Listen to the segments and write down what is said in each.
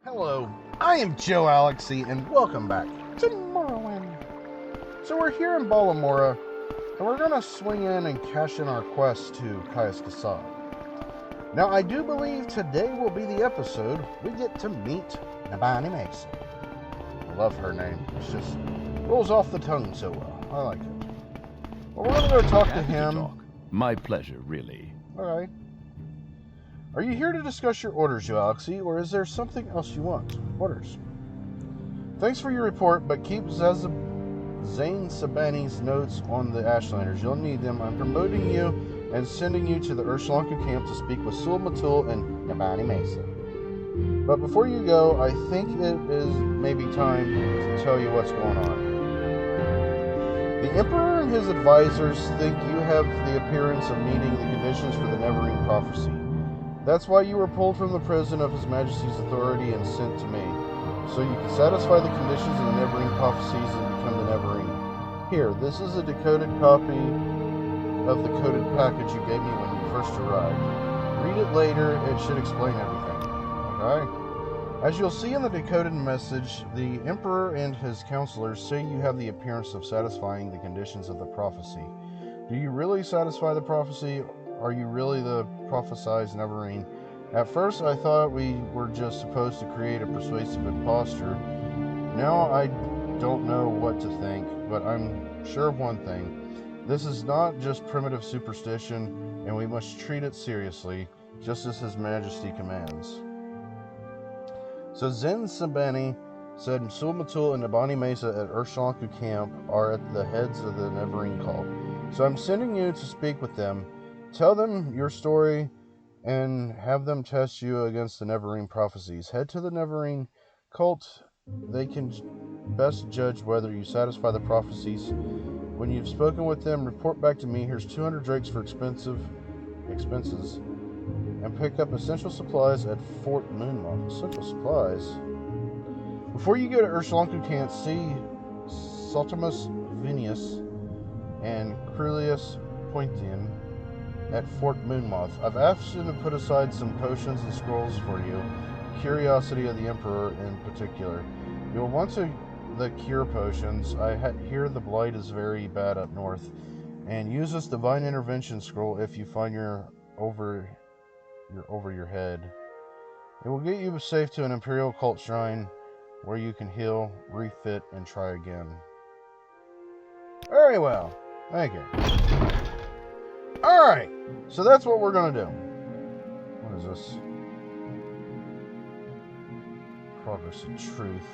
Hello, I am Joalixy, and welcome back to Morrowind. So we're here in Balamora, and we're going to swing in and cash in our quest to Caius Cassad. Now, I do believe today will be the episode we get to meet Nibani Maesa. I love her name. It just rolls off the tongue so well. I like it. Well, we're going to go talk to him. My pleasure, really. Alright. Are you here to discuss your orders, Joalixy, or is there something else you want? Orders. Thanks for your report, but keep Zane Sabani's notes on the Ashlanders. You'll need them. I'm promoting you and sending you to the Urshalanka camp to speak with Sul Matul and Nibani Maesa. But before you go, I think it is maybe time to tell you what's going on. The Emperor and his advisors think you have the appearance of meeting the conditions for the Neverine prophecy. That's why you were pulled from the prison of His Majesty's authority and sent to me, so you can satisfy the conditions of the Neverine prophecies and become the Neverine. Here, this is a decoded copy of the coded package you gave me when you first arrived. Read it later, it should explain everything. Okay? As you'll see in the decoded message, the Emperor and his counselors say you have the appearance of satisfying the conditions of the prophecy. Do you really satisfy the prophecy? Are you really the prophesized Neverine? At first I thought we were just supposed to create a persuasive imposture. Now I don't know what to think, but I'm sure of one thing. This is not just primitive superstition, and we must treat it seriously, just as His Majesty commands. So Zen Sabani said Sul Matul and Nibani Maesa at Urshalanka camp are at the heads of the Neverine cult. So I'm sending you to speak with them. Tell them your story and have them test you against the Neverine prophecies. Head to the Neverine cult. They can best judge whether you satisfy the prophecies. When you've spoken with them, report back to me. Here's 200 drakes for expenses. And pick up essential supplies at Fort Moonmoth. Essential supplies? Before you go to Urshalanka camp, see Saltimus Vinius and Crulius Pointian at Fort Moonmoth. I've asked you to put aside some potions and scrolls for you, curiosity of the Emperor in particular. You'll want the cure potions. I hear the blight is very bad up north, and use this divine intervention scroll if you find you're over your head. It will get you safe to an Imperial cult shrine where you can heal, refit, and try again. Very well. Thank you. Alright, so that's what we're going to do. What is this? Progress of Truth.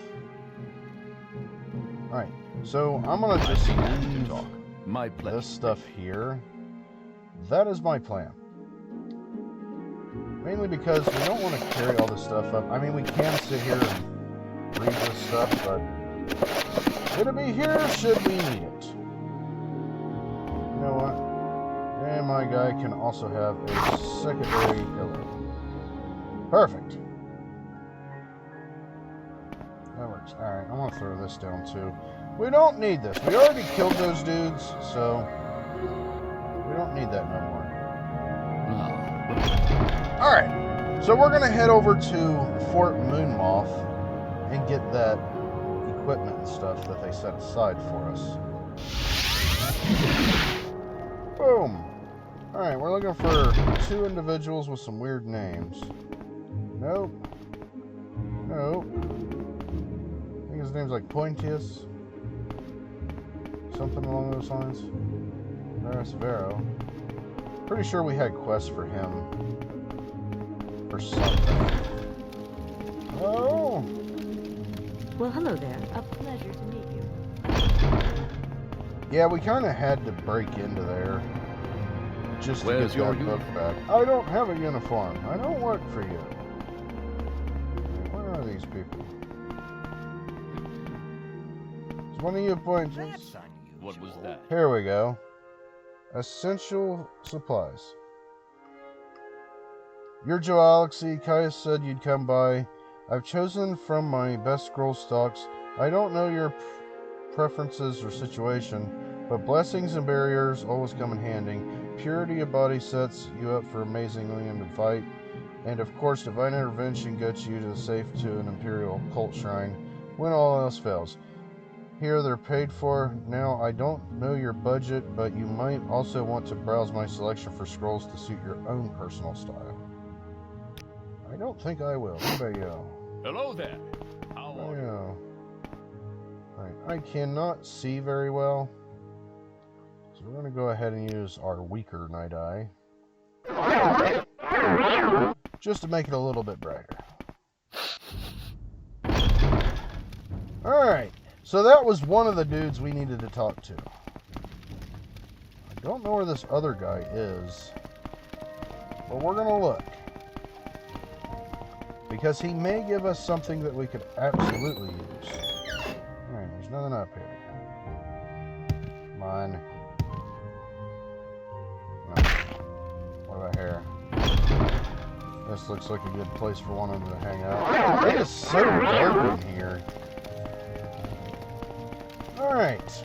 Alright, so I'm going to just leave this stuff here. That is my plan. Mainly because we don't want to carry all this stuff up. I mean, we can sit here and read this stuff, but it'll be here should we need it. You know what? And my guy can also have a secondary pillar. Perfect. That works. Alright, I'm going to throw this down too. We don't need this. We already killed those dudes, so we don't need that no more. Alright, so we're going to head over to Fort Moonmoth and get that equipment and stuff that they set aside for us. Boom. Alright, we're looking for 2 individuals with some weird names. Nope. Nope. I think his name's like Pointius. Something along those lines. There's Vero. Pretty sure we had quests for him. For something. Oh! Well, hello there. A pleasure to meet you. Yeah, we kind of had to break into there. Just to get your book back. I don't have a uniform. I don't work for you. Where are these people? Is one of you appointments? What was that? Here we go. Essential supplies. You're Joalixy. Caius said you'd come by. I've chosen from my best scroll stocks. I don't know your preferences or situation, but blessings and barriers always come in handy. Purity of body sets you up for amazingly in the fight. And of course, divine intervention gets you to the safe to an Imperial cult shrine when all else fails. Here they're paid for. Now, I don't know your budget, but you might also want to browse my selection for scrolls to suit your own personal style. I don't think I will. What about you? Hello there. How are you? Alright, I cannot see very well. So we're going to go ahead and use our weaker night eye. Just to make it a little bit brighter. Alright, so that was one of the dudes we needed to talk to. I don't know where this other guy is, but we're going to look. Because he may give us something that we could absolutely use. Alright, there's nothing up here. Come on. No. What about here? This looks like a good place for one of them to hang out. It is so dark in here. Alright.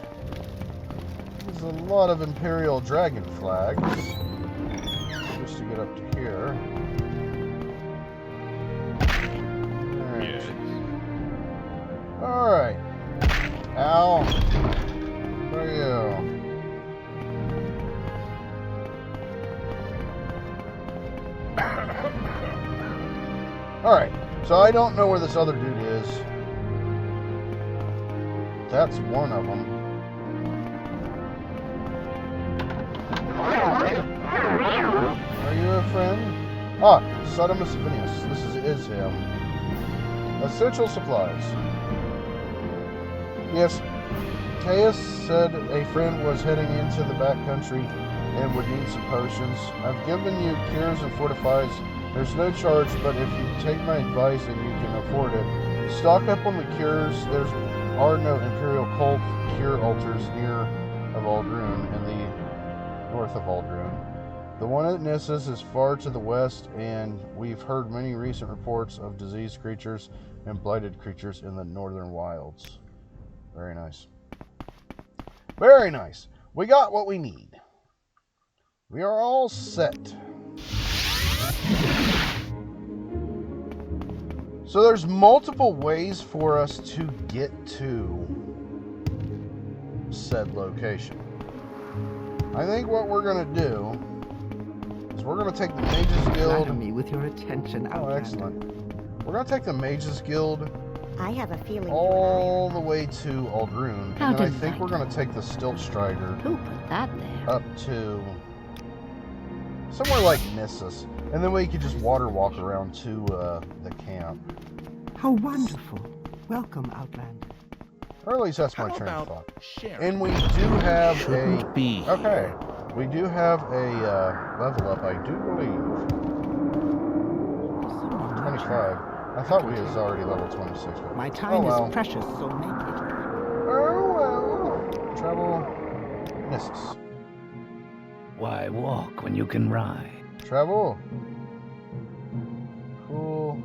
There's a lot of Imperial dragon flags. Just to get up to here. Alright. Alright. Ow. Where are you? Alright, so I don't know where this other dude is. That's one of them. Are you a friend? Ah, Sodomus Vinius. This is him. Essential supplies. Yes, Caius said a friend was heading into the back country and would need some potions. I've given you cures and fortifies. There's no charge, but if you take my advice and you can afford it, stock up on the cures. There are no Imperial cult cure altars near of Aldrune in the north of Aldrune. The one at Nissus is far to the west, and we've heard many recent reports of diseased creatures and blighted creatures in the northern wilds. Very nice. Very nice. We got what we need. We are all set. So there's multiple ways for us to get to said location. I think what we're going to do is we're going to take the Mages Guild. Flatter me with your attention, Oh, Outlander. excellent. We're going to take the Mages Guild I have a feeling all the way to Aldrune, How and then I did think that we're going to take the Stilt Strider Who put that there? up to somewhere like Nissus, and then we could just water walk around to the camp. How wonderful. Welcome, Outlander. Or at least that's my How train of about thought. sharing? And we do have Shouldn't be okay, we do have a level up, I do believe. 25. I thought we was already level 26. But My time well. is precious, so make it. Oh well. Travel Nissus. Why walk when you can ride? Travel. Cool.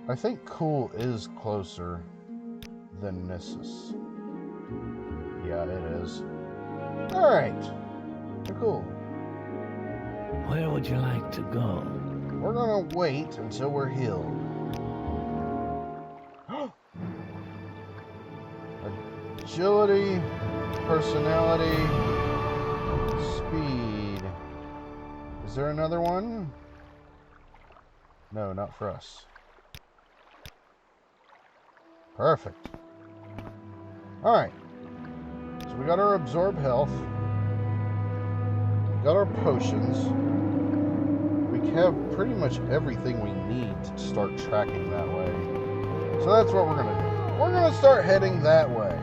I think Cool is closer than Nissus. Yeah, it is. Alright. Cool. Where would you like to go? We're gonna wait until we're healed. Agility, personality, speed. Is there another one? No, not for us. Perfect. Alright. So we got our absorb health. We got our potions. We have pretty much everything we need to start tracking that way. So that's what we're going to do. We're going to start heading that way.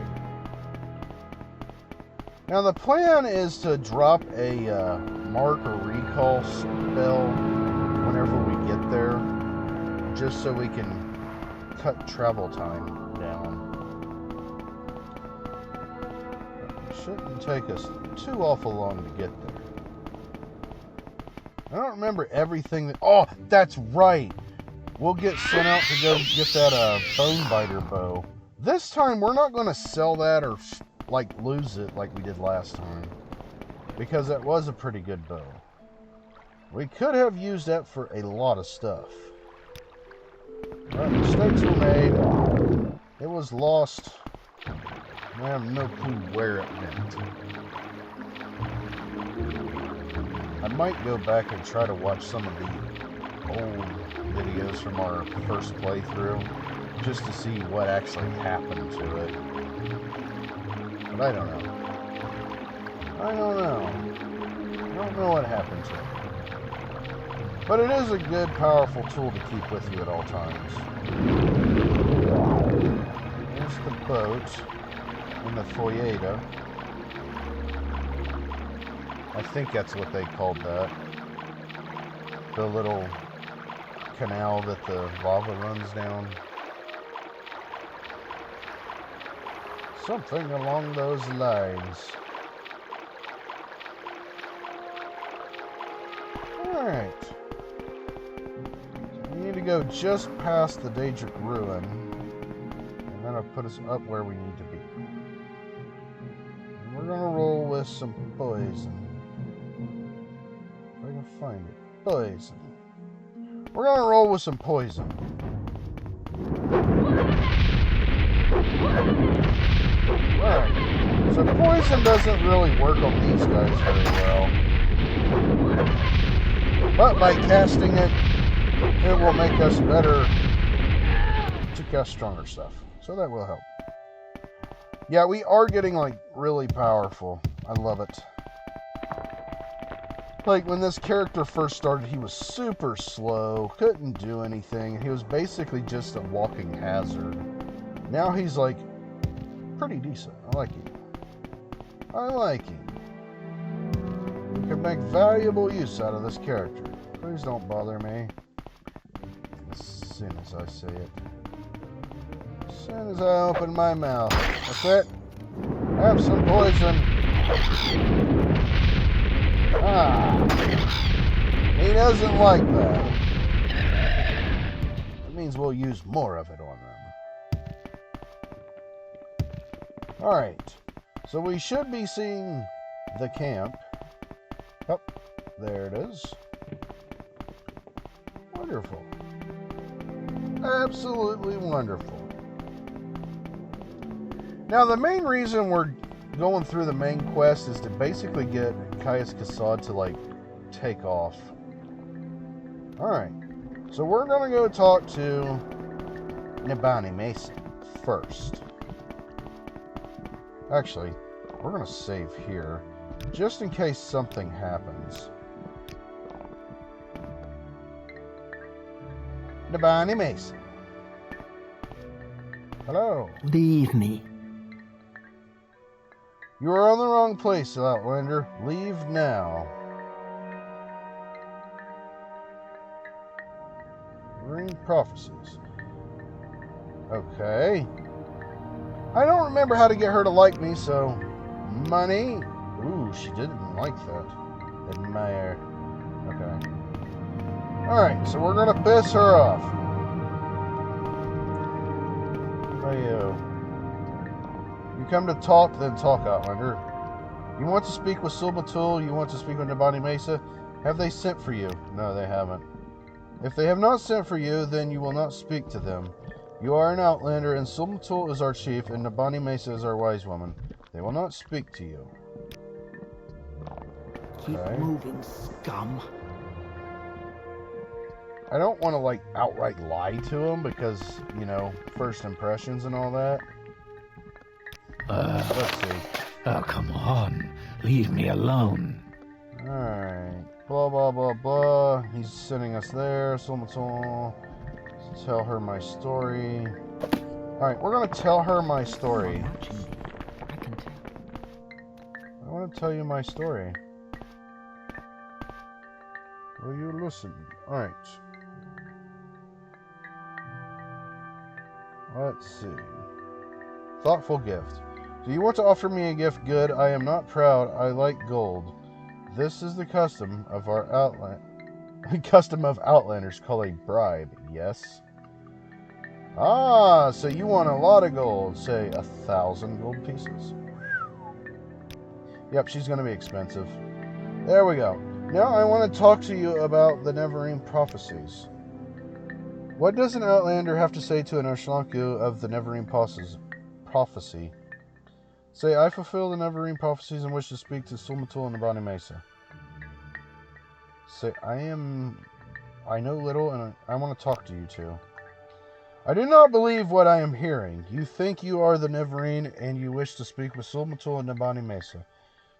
Now the plan is to drop a mark or recall spell whenever we get there, just so we can cut travel time down. It shouldn't take us too awful long to get there. I don't remember everything that... Oh, that's right! We'll get sent out to go get that bone biter bow. This time, we're not going to sell that or, lose it like we did last time. Because that was a pretty good bow. We could have used that for a lot of stuff. But mistakes were made. It was lost. I have no clue where it went. I might go back and try to watch some of the old videos from our first playthrough just to see what actually happened to it. But I don't know. I don't know what happened to it. But it is a good, powerful tool to keep with you at all times. There's the boat in the foyer. I think that's what they called that. The little canal that the lava runs down. Something along those lines. Alright. We need to go just past the Daedric Ruin. And that'll put us up where we need to be. And we're gonna roll with some poison. If I can find it. Poison. We're gonna roll with some poison. Alright. So poison doesn't really work on these guys very well. But by casting it, it will make us better to cast stronger stuff. So that will help. Yeah, we are getting, like, really powerful. I love it. Like, when this character first started, he was super slow, couldn't do anything. He was basically just a walking hazard. Now he's, like, pretty decent. I like him. I like him. We can make valuable use out of this character. Please don't bother me. As soon as I say it. As soon as I open my mouth. That's it. Have some poison. Ah. He doesn't like that. That means we'll use more of it on them. Alright. So we should be seeing the camp. Oh, there it is. Wonderful. Absolutely wonderful. Now, the main reason we're going through the main quest is to basically get Caius Cassad to, like, take off. Alright. So we're going to go talk to Nibani Maesa first. Actually, we're going to save here, just in case something happens. Nibani Maesa. Hello. Leave me. You are on the wrong place, Outlander. Leave now. Marine prophecies. Okay. I don't remember how to get her to like me, so... Money. Ooh, she didn't like that. Admire. Okay. Alright, so we're gonna piss her off. Hey, you come to talk, then talk, Outlander. You want to speak with Silbatul? You want to speak with Nibani Maesa? Have they sent for you? No, they haven't. If they have not sent for you, then you will not speak to them. You are an Outlander, and Silbatul is our chief, and Nibani Maesa is our wise woman. They will not speak to you. Keep moving, scum. I don't want to, like, outright lie to him because, you know, first impressions and all that. Let's see. Oh, come on. Leave me alone. Alright. Blah, blah, blah, blah. He's sending us there. Tell her my story. Alright, we're going to tell her my story. I can tell. I want to tell you my story. Will you listen? Alright. Let's see. Thoughtful gift. Do you want to offer me a gift? Good. I am not proud. I like gold. This is the custom of our Outlanders call a bribe. Yes. Ah, so you want a lot of gold. Say 1,000 gold pieces. Yep, she's going to be expensive. There we go. Now I want to talk to you about the Neverine prophecies. What does an Outlander have to say to an Urslanku of the Neverine prophecy? Say, I fulfill the Neverine prophecies and wish to speak to Sulmatul and Nibani Maesa. Say, I know little and I want to talk to you two. I do not believe what I am hearing. You think you are the Neverine and you wish to speak with Sulmatul and Nibani Maesa.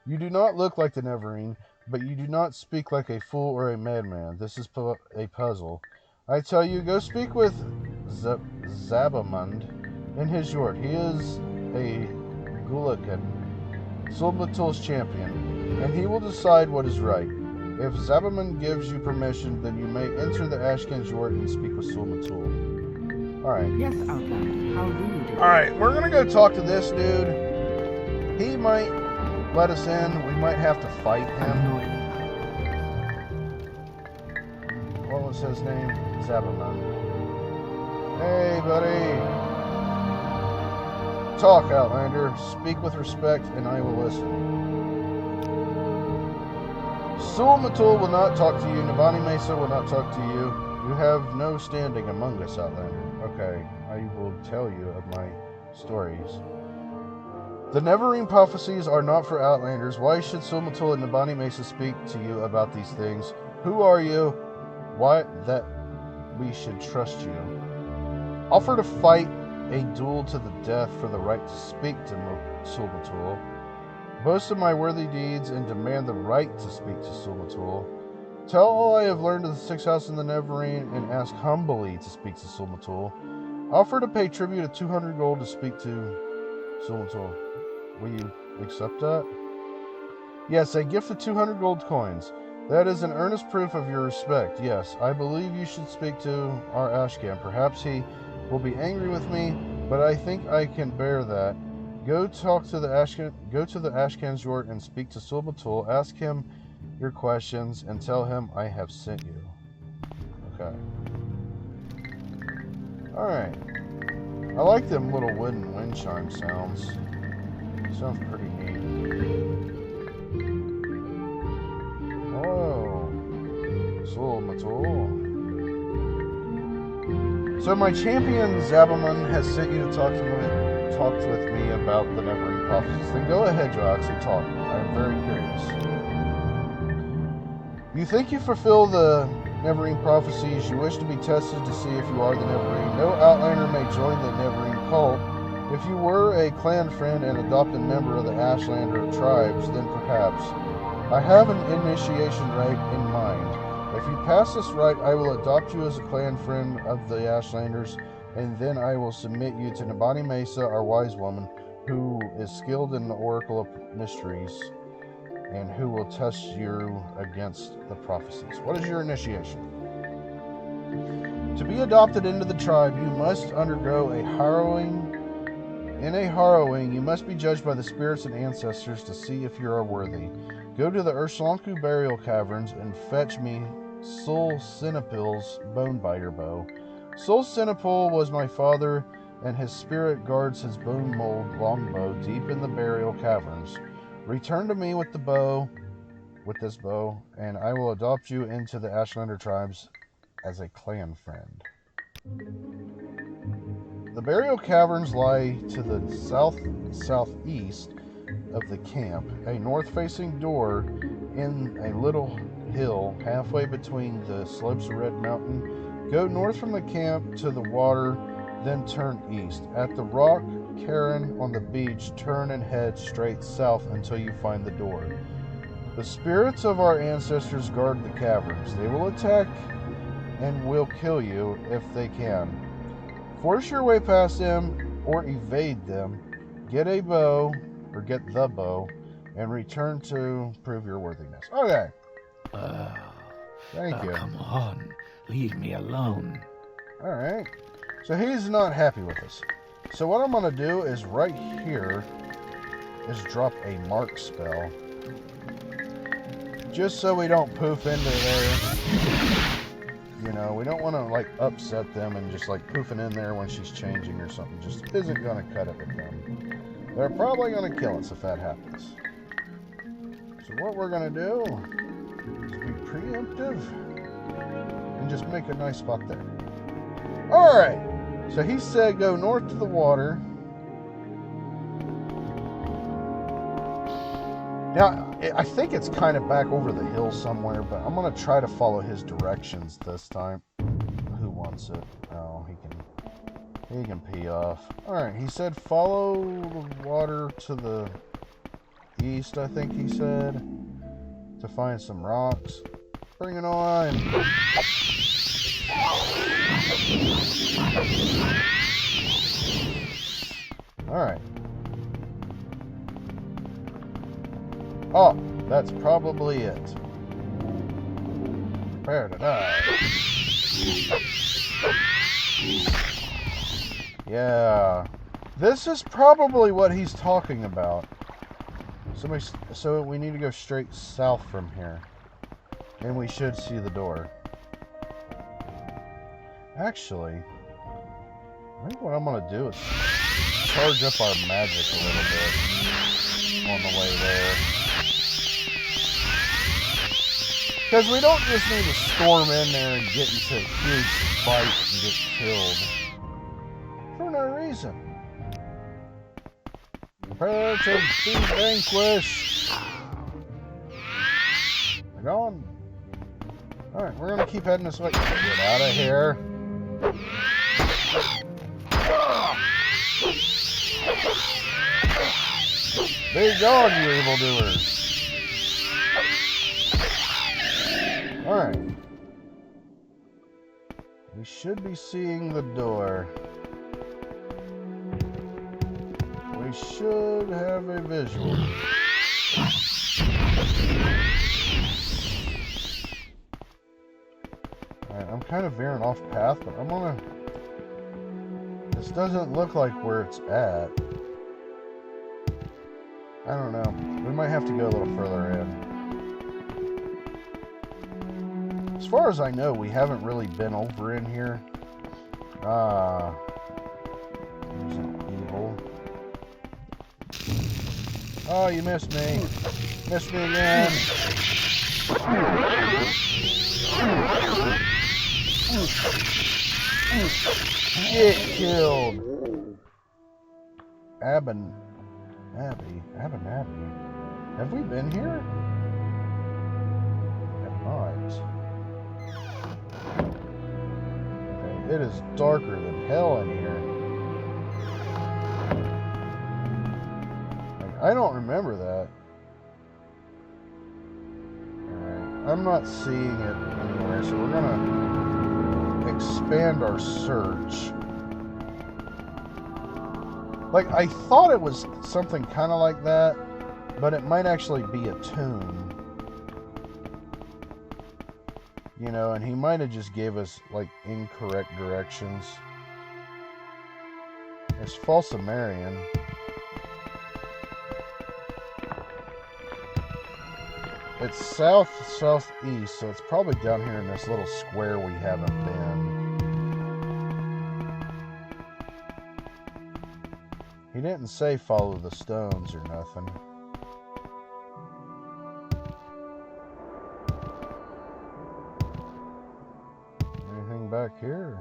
You do not look like the Neverine, but you do not speak like a fool or a madman. This is a puzzle. I tell you, go speak with Zabamund in his yurt. He is a Gulakan, Sulmatul's champion, and he will decide what is right. If Zabamund gives you permission, then you may enter the Ashken's yurt and speak with Sulmatul. Alright. Yes, Outlander. How do you do? Alright, we're gonna go talk to this dude. He might let us in. We might have to fight him. What was his name? Zabamund. Hey, buddy. Talk, Outlander. Speak with respect, and I will listen. Sulmatul will not talk to you. Nibani Maesa will not talk to you. You have no standing among us, Outlander. Okay, I will tell you of my stories. The Neverine prophecies are not for Outlanders. Why should Sulmatul and Nibani Maesa speak to you about these things? Who are you? Why that we should trust you? Offer to fight a duel to the death for the right to speak to Sulmatul. Boast of my worthy deeds and demand the right to speak to Sulmatul. Tell all I have learned of the Sixth House in the Neverine and ask humbly to speak to Sulmatul. Offer to pay tribute of 200 gold to speak to Sulmatul. Will you accept that? Yes, a gift of 200 gold coins. That is an earnest proof of your respect. Yes, I believe you should speak to our Ashkan. Perhaps he will be angry with me, but I think I can bear that. Go to the Ashkan's yurt and speak to Sulmatul. Ask him your questions and tell him I have sent you. Okay. Alright. I like them little wooden wind chime sounds. Sounds pretty neat. Oh, Sulmatul. So my champion Zabamund has sent you to talk with me about the Neverine prophecies. Then go ahead, Joalixy, talk. I am very curious. You think you fulfill the Neverine prophecies. You wish to be tested to see if you are the Neverine. No Outlander may join the Neverine cult. If you were a clan friend and adopted member of the Ashlander tribes, then perhaps. I have an initiation rite in mind. If you pass this rite, I will adopt you as a clan friend of the Ashlanders, and then I will submit you to Nibani Maesa, our wise woman, who is skilled in the Oracle of Mysteries, and who will test you against the prophecies. What is your initiation? To be adopted into the tribe, you must undergo a harrowing. In a harrowing, you must be judged by the spirits and ancestors to see if you are worthy. Go to the Urslanku burial caverns and fetch me Sul Sinapil's bone-biter bow. Sul Sinapil was my father, and his spirit guards his bone mold longbow deep in the burial caverns. Return to me with this bow, and I will adopt you into the Ashlander tribes as a clan friend. The burial caverns lie to the southeast of the camp, a north-facing door in a little hill halfway between the slopes of Red Mountain. Go north from the camp to the water, then turn east. At the rock cairn on the beach, turn and head straight south until you find the door. The spirits of our ancestors guard the caverns. They will attack and will kill you if they can. Force your way past them or evade them. Get the bow, and return to prove your worthiness. Okay. Thank you. Come on. Leave me alone. Alright. So he's not happy with us. So what I'm going to do is right here is drop a mark spell. Just so we don't poof into there. You know, we don't want to like upset them and just like poofing in there when she's changing or something. Just isn't going to cut it with them. They're probably going to kill us if that happens. So what we're going to do Let's be preemptive and just make a nice spot there. Alright, so he said go north to the water. Now, I think it's kind of back over the hill somewhere, but I'm going to try to follow his directions this time. Who wants it? Oh, he can pee off. Alright, he said follow the water to the east, I think he said, to find some rocks. Bring it on! Alright. Oh, that's probably it. Prepare to die. Yeah. This is probably what he's talking about. So we need to go straight south from here. And we should see the door. Actually, I think what I'm going to do is charge up our magic a little bit on the way there. Because we don't just need to storm in there and get into a huge fight and get killed. For no reason. Prepare to be vanquished. They're gone. Alright, we're going to keep heading this way. Get out of here. Be gone, you evildoers. Alright. We should be seeing the door. We should have a visual. Alright, I'm kind of veering off path, but I'm gonna... This doesn't look like where it's at. I don't know. We might have to go a little further in. As far as I know, we haven't really been over in here. There's an evil. Oh, you missed me. Missed me again. Get killed. Abby. Have we been here? Have not. Okay, it is darker than hell in here. Like, I don't remember that. Alright, I'm not seeing it anywhere, so we're gonna expand our search. Like, I thought it was something kind of like that, but it might actually be a tomb. You know, and he might have just gave us, like, incorrect directions. There's Falsamarian. It's southeast, so it's probably down here in this little square we haven't been. He didn't say follow the stones or nothing. Anything back here?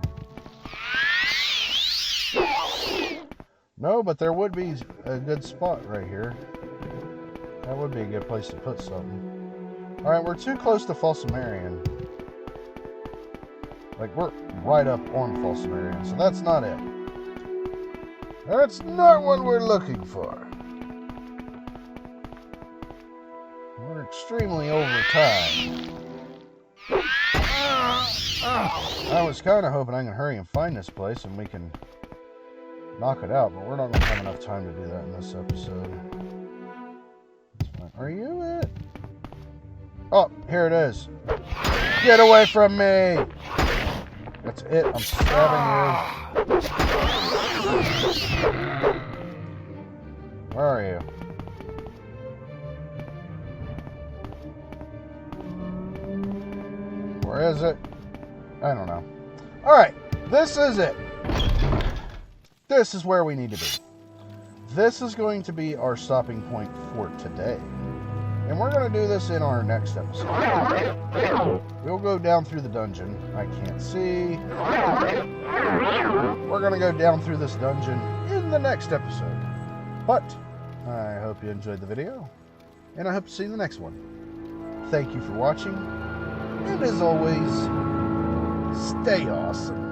No, but there would be a good spot right here. That would be a good place to put something. Alright, we're too close to Falsamarian. Like, we're right up on Falsamarian, so that's not it. That's not what we're looking for. We're extremely over time. I was kind of hoping I can hurry and find this place and we can knock it out, but we're not going to have enough time to do that in this episode. That's fine. Are you it? Oh, here it is. Get away from me! That's it. I'm stabbing you. Where are you? Where is it? I don't know. Alright, this is it. This is where we need to be. This is going to be our stopping point for today. And And we're going to do this in our next episode. We'll go down through the dungeon. I can't see. We're going to go down through this dungeon in the next episode. But I hope you enjoyed the video, and I hope to see you in the next one. Thank you for watching, and as always, stay awesome.